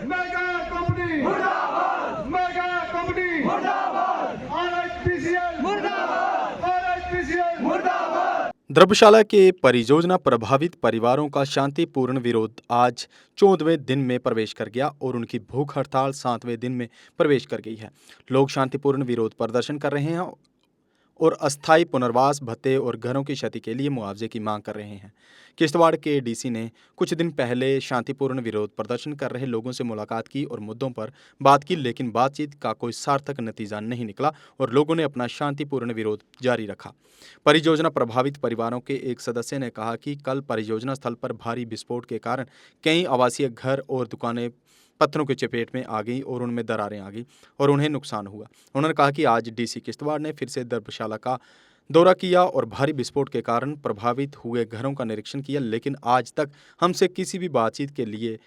Mega company मुर्दाबाद, mega company मुर्दाबाद, आरएचपीसीएल मुर्दाबाद, आरएचपीसीएल मुर्दाबाद। द्रव्यशाला के परियोजना प्रभावित परिवारों का शांतिपूर्ण विरोध आज 14वें दिन में प्रवेश कर गया और उनकी भूख हड़ताल 7वें दिन में प्रवेश कर गई है। लोग शांतिपूर्ण विरोध प्रदर्शन कर रहे हैं और अस्थायी पुनर्वास भत्ते और घरों की क्षति के लिए मुआवजे की मांग कर रहे हैं। किश्तवाड़ के डीसी ने कुछ दिन पहले शांतिपूर्ण विरोध प्रदर्शन कर रहे लोगों से मुलाकात की और मुद्दों पर बात की, लेकिन बातचीत का कोई सार्थक नतीजा नहीं निकला और लोगों ने अपना शांतिपूर्ण विरोध जारी रखा। परियोजना प्रभावित परिवारों के एक सदस्य ने कहा कि कल परियोजना स्थल पर भारी विस्फोट के कारण कई आवासीय घर और दुकानें पत्थरों की चपेट में आ गई और उनमें दरारें आ गई और उन्हें नुकसान हुआ। उन्होंने कहा कि आज डीसी किश्तवाड़ ने फिर से द्रव्यशाला का दौरा किया और भारी विस्फोट के कारण प्रभावित हुए घरों का निरीक्षण किया, लेकिन आज तक हमसे किसी भी बातचीत के लिए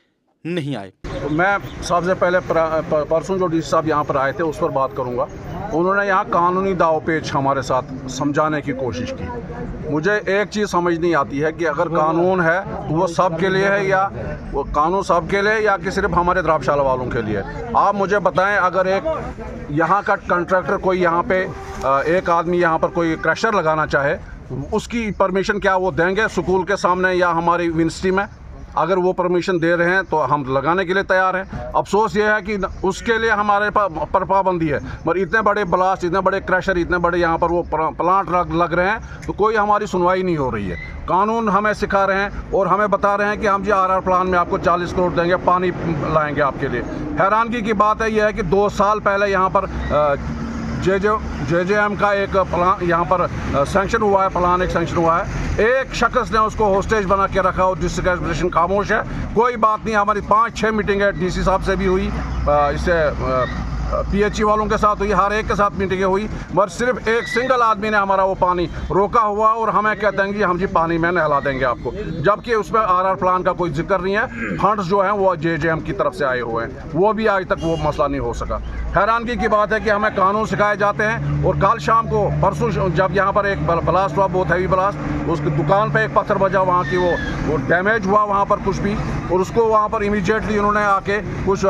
नहीं आए। मैं सबसे पहले परसों जो डीसी साहब यहाँ पर आए थे उस पर बात करूँगा। उन्होंने यहाँ कानूनी दावपेच हमारे साथ समझाने की कोशिश की। मुझे एक चीज़ समझ नहीं आती है कि अगर कानून है तो वो सब के लिए है या वो कानून सब के लिए या कि सिर्फ हमारे द्रव्यशाला वालों के लिए। आप मुझे बताएं, अगर एक यहाँ का कंट्रैक्टर कोई यहाँ पे एक आदमी यहाँ पर कोई क्रशर लगाना चाहे, उसकी परमिशन क्या वो देंगे स्कूल के सामने या हमारी यूनिवर्सिटी में? अगर वो परमिशन दे रहे हैं तो हम लगाने के लिए तैयार हैं। अफसोस ये है कि उसके लिए हमारे पर पाबंदी है, मगर इतने बड़े ब्लास्ट, इतने बड़े क्रशर, इतने बड़े यहाँ पर वो प्लांट लग रहे हैं तो कोई हमारी सुनवाई नहीं हो रही है। कानून हमें सिखा रहे हैं और हमें बता रहे हैं कि हम जी आरआर प्लान में आपको 40 करोड़ देंगे, पानी लाएंगे आपके लिए। हैरानगी की बात है यह है कि 2 साल पहले यहाँ पर जेजेएम का एक प्लान यहाँ पर सैंक्शन हुआ है, प्लान एक सैंक्शन हुआ है। एक शख्स ने उसको होस्टेज बना के रखा और डिस्ट्रिक्ट एडमिनिस्ट्रेशन खामोश है, कोई बात नहीं। हमारी 5-6 मीटिंगें डीसी साहब से भी हुई, इससे पीएचई वालों के साथ हुई, हर एक के साथ मीटिंगें हुई, मगर सिर्फ एक सिंगल आदमी ने हमारा वो पानी रोका हुआ और हमें कहते हैं कि हम जी पानी में नहला देंगे आपको, जबकि उसमें आरआर प्लान का कोई जिक्र नहीं है। फंड्स जो हैं वो जेजेएम की तरफ से आए हुए हैं, वो भी आज तक वो मसला नहीं हो सका। हैरानगी की बात है कि हमें कानून सिखाए जाते हैं और कल शाम को परसों जब यहाँ पर एक ब्लास्ट हुआ, बहुत हैवी ब्लास्ट, उसकी दुकान पर एक पत्थर बजा, वहाँ की वो डैमेज हुआ वहाँ पर कुछ भी, और उसको वहाँ पर इमीडिएटली उन्होंने आके कुछ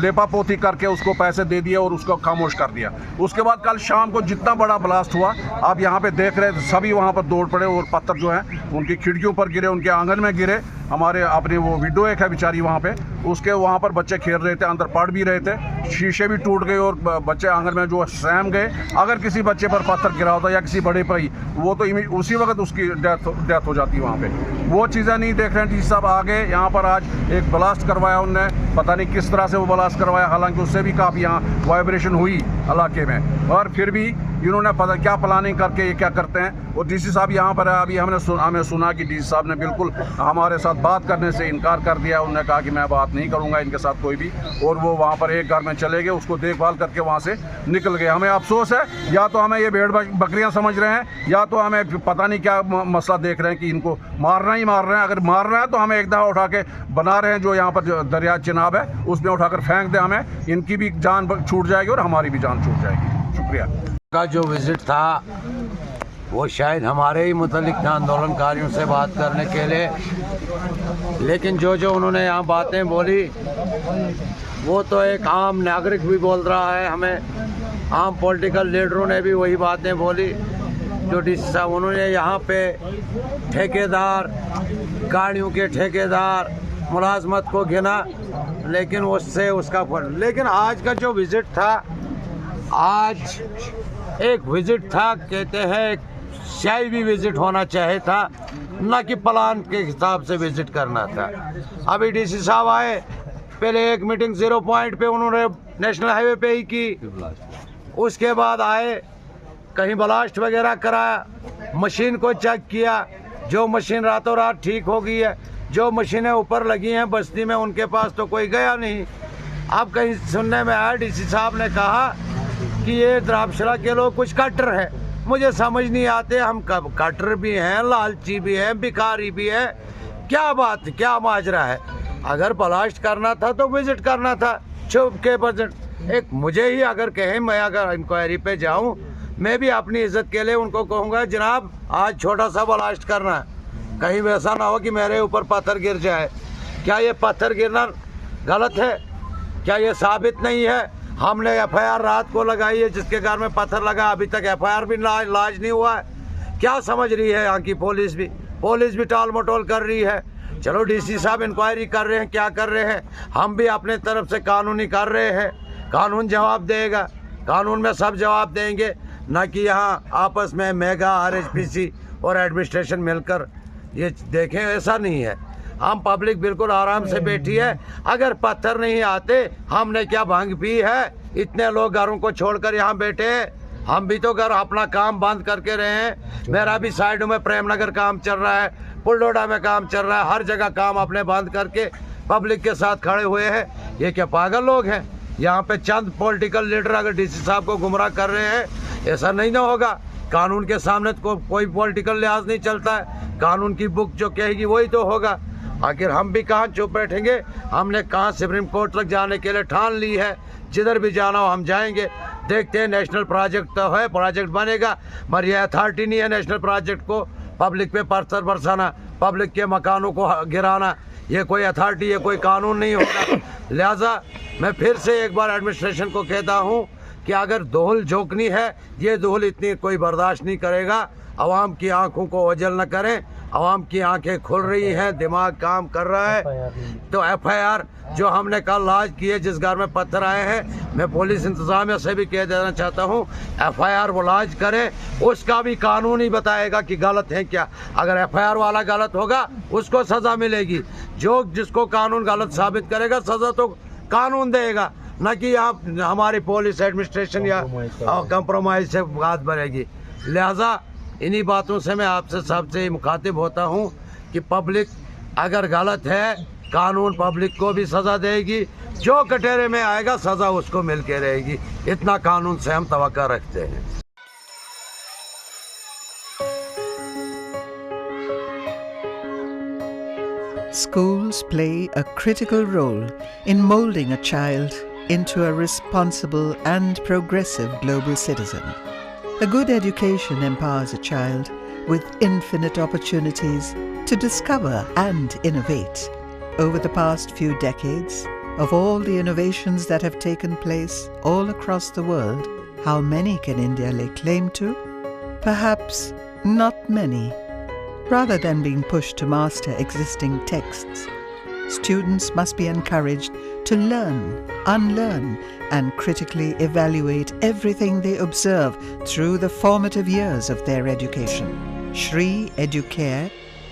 लेपा पोती करके उसको पैसे दे दिया और उसको खामोश कर दिया। उसके बाद कल शाम को जितना बड़ा ब्लास्ट हुआ, आप यहाँ पे देख रहे हैं, सभी वहाँ पर दौड़ पड़े और पत्थर जो हैं उनकी खिड़कियों पर गिरे, उनके आंगन में गिरे। हमारे अपनी वो विडो एक है बेचारी वहाँ पे, उसके वहाँ पर बच्चे खेल रहे थे, अंदर पढ़ भी रहे थे, शीशे भी टूट गए और बच्चे आंगन में जो सहम गए। अगर किसी बच्चे पर पत्थर गिरा होता या किसी बड़े पर ही, वो तो उसी वक्त उसकी डेथ हो जाती वहाँ पे। वो चीज़ें नहीं देख रहे हैं डीसी साहब। आगे यहाँ पर आज एक ब्लास्ट करवाया उनने, पता नहीं किस तरह से वो ब्लास्ट करवाया, हालांकि उससे भी काफ़ी यहाँ वाइब्रेशन हुई इलाके में, और फिर भी इन्होंने पता क्या प्लानिंग करके ये क्या करते हैं। और डीसी साहब यहाँ पर है, अभी हमें सुना कि डीसी साहब ने बिल्कुल हमारे साथ बात करने से इनकार कर दिया। उन्होंने कहा कि मैं बात नहीं करूँगा इनके साथ कोई भी, और वो वहाँ पर एक घर में चले गए, उसको देखभाल करके वहाँ से निकल गए। हमें अफसोस है, या तो हमें ये भेड़ बकरियाँ समझ रहे हैं या तो हमें पता नहीं क्या मसला देख रहे हैं कि इनको मारना ही मार रहे हैं। अगर मारना है तो हमें एक दफ़ा उठा के बना रहे हैं, जो यहाँ पर दरिया चिनाब है उसमें उठाकर फेंक दें, हमें इनकी भी जान छूट जाएगी और हमारी भी जान छूट जाएगी। शुक्रिया। का जो विजिट था वो शायद हमारे ही मुतल्लिक था, आंदोलनकारियों से बात करने के लिए, लेकिन जो उन्होंने यहाँ बातें बोली वो तो एक आम नागरिक भी बोल रहा है, हमें आम पॉलिटिकल लीडरों ने भी वही बातें बोली जो डीसी साहब। उन्होंने यहाँ पे ठेकेदार, गाड़ियों के ठेकेदार, मुलाजमत को गिना, लेकिन उससे उसका फल। लेकिन आज का जो विजिट था, आज एक विजिट था, कहते हैं एक शाही भी विजिट होना चाहिए था, ना कि प्लान के हिसाब से विजिट करना था। अभी डीसी साहब आए, पहले एक मीटिंग 0 पॉइंट पे उन्होंने नेशनल हाईवे पे ही की, उसके बाद आए कहीं ब्लास्ट वगैरह कराया, मशीन को चेक किया, जो मशीन रातों रात ठीक हो गई है, जो मशीनें ऊपर लगी हैं बस्ती में उनके पास तो कोई गया नहीं। अब कहीं सुनने में आया डीसी साहब ने कहा कि ये द्रव्यशाला के लोग कुछ कट्टर है। मुझे समझ नहीं आते, हम कब कट्टर भी हैं, लालची भी हैं, भिखारी भी हैं, क्या बात, क्या माजरा है। अगर ब्लास्ट करना था तो विजिट करना था, चुप के बजट। एक मुझे ही अगर कहें, मैं अगर इंक्वायरी पे जाऊं, मैं भी अपनी इज्जत के लिए उनको कहूँगा जनाब आज छोटा सा ब्लास्ट करना है, कहीं वैसा ना हो कि मेरे ऊपर पत्थर गिर जाए। क्या ये पत्थर गिरना गलत है? क्या ये साबित नहीं है? हमने एफआईआर रात को लगाई है, जिसके घर में पत्थर लगा अभी तक एफआईआर भी लाज नहीं हुआ है। क्या समझ रही है यहाँ की पुलिस भी टाल मटोल कर रही है। चलो डीसी साहब इंक्वायरी कर रहे हैं, क्या कर रहे हैं, हम भी अपने तरफ से कानूनी कर रहे हैं। कानून जवाब देगा, कानून में सब जवाब देंगे, ना कि यहाँ आपस में मेगा आरएचपीसी और एडमिनिस्ट्रेशन मिलकर ये देखें। ऐसा नहीं है। हम पब्लिक बिल्कुल आराम से बैठी है। अगर पत्थर नहीं आते, हमने क्या भांग पी है? इतने लोग घरों को छोड़कर यहाँ बैठे हैं। हम भी तो घर अपना काम बंद करके रहे हैं। मेरा भी साइड में प्रेमनगर काम चल रहा है, पुलडोडा में काम चल रहा है, हर जगह काम अपने बंद करके पब्लिक के साथ खड़े हुए हैं। ये क्या पागल लोग हैं? यहाँ पे चंद पॉलिटिकल लीडर अगर डीसी साहब को गुमराह कर रहे हैं, ऐसा नहीं ना होगा। कानून के सामने तो कोई पॉलिटिकल लिहाज नहीं चलता है। कानून की बुक जो कहेगी वही तो होगा। आखिर हम भी कहाँ चुप बैठेंगे? हमने कहाँ सुप्रीम कोर्ट तक जाने के लिए ठान ली है। जिधर भी जाना हो हम जाएंगे। देखते हैं, नेशनल प्रोजेक्ट तो है, प्रोजेक्ट बनेगा, मगर ये अथॉरिटी नहीं है नेशनल प्रोजेक्ट को पब्लिक पे पत्थर बरसाना, पब्लिक के मकानों को गिराना। ये कोई अथॉरिटी, ये कोई कानून नहीं होगा। लिहाजा मैं फिर से एक बार एडमिनिस्ट्रेशन को कहता हूँ कि अगर दोहल झोंकनी है, ये दोहल इतनी कोई बर्दाश्त नहीं करेगा। आवाम की आंखों को ओझल न करें। आवाम की आंखें खुल रही हैं, दिमाग काम कर रहा है। तो एफआईआर जो हमने कल लॉन्च की है, जिस घर में पत्थर आए हैं, मैं पुलिस इंतजामिया से भी कह देना चाहता हूँ, एफआईआर वो लॉन्च करे, उसका भी कानून ही बताएगा कि गलत है क्या। अगर एफआईआर वाला गलत होगा, उसको सज़ा मिलेगी। जो जिसको कानून गलत साबित करेगा, सज़ा तो कानून देगा, न कि आप हमारी पुलिस एडमिनिस्ट्रेशन या कंप्रोमाइज से बात बनेगी। लिहाजा इन्हीं बातों से मैं आपसे सबसे मुखातिब होता हूँ कि पब्लिक अगर गलत है, कानून पब्लिक को भी सज़ा देगी। जो कटहरे में आएगा, सज़ा उसको मिल के रहेगी। इतना कानून से हम तवक्का रखते हैं। Schools play a critical role in molding a child into a responsible and progressive global citizen. A good education empowers a child with infinite opportunities to discover and innovate. Over the past few decades, of all the innovations that have taken place all across the world, how many can India lay claim to? Perhaps not many. Rather than being pushed to master existing texts, students must be encouraged to learn, unlearn, and critically evaluate everything they observe through the formative years of their education. Shri Educare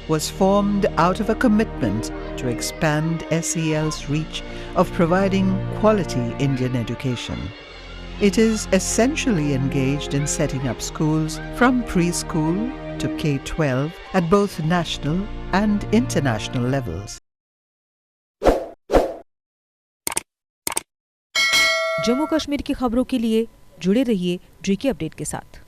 was formed out of a commitment to expand SEL's reach of providing quality Indian education. It is essentially engaged in setting up schools from preschool to K-12 at both national and international levels. Jammu Kashmir की खबरों के लिए जुड़े रहिए GK update के साथ।